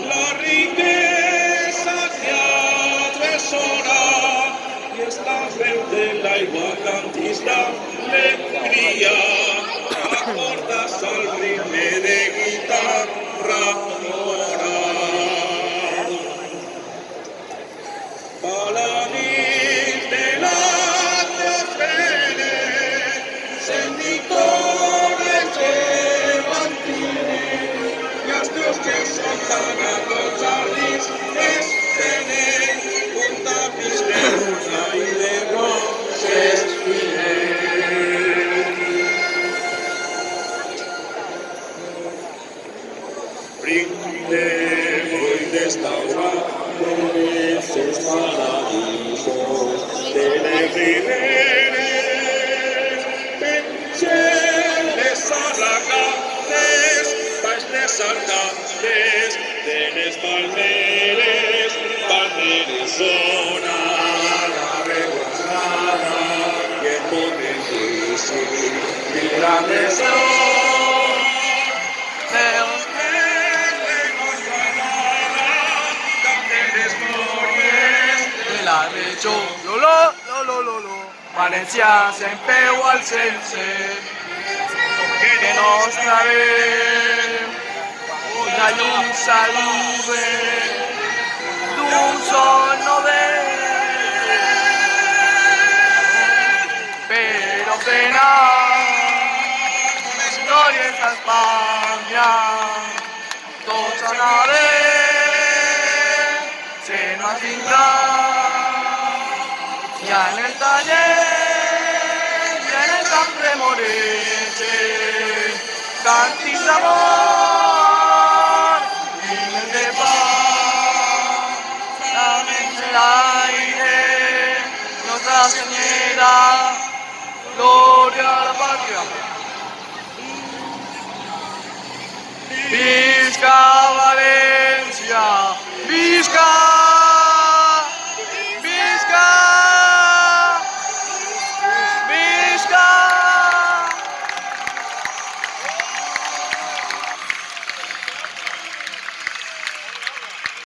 La riqueza que atesora y esta frente la igualantis la alegría, acordas al ritmo de guitarra moral. Paladín de la Teofrene, sentitores que mantienen, y hasta los que son tan acolcharis, estenen, punta pisterna y de roces fines. Brinde hoy restaurades sus paradisos peregrineres, pencheles arragates, paisles ardantes, tenes palmeres, palmeres zona, la reguardada, que ponen Jesús, mi grande son. Valencia sempre al sense que nos trae una llum salude d'un sol nove, pero pena glorias a España tots anarem se no tindrà y en el taller y en el camp remoreche cantis d'amor y el de paz la mente el aire Nuestra Señora gloria a la patria.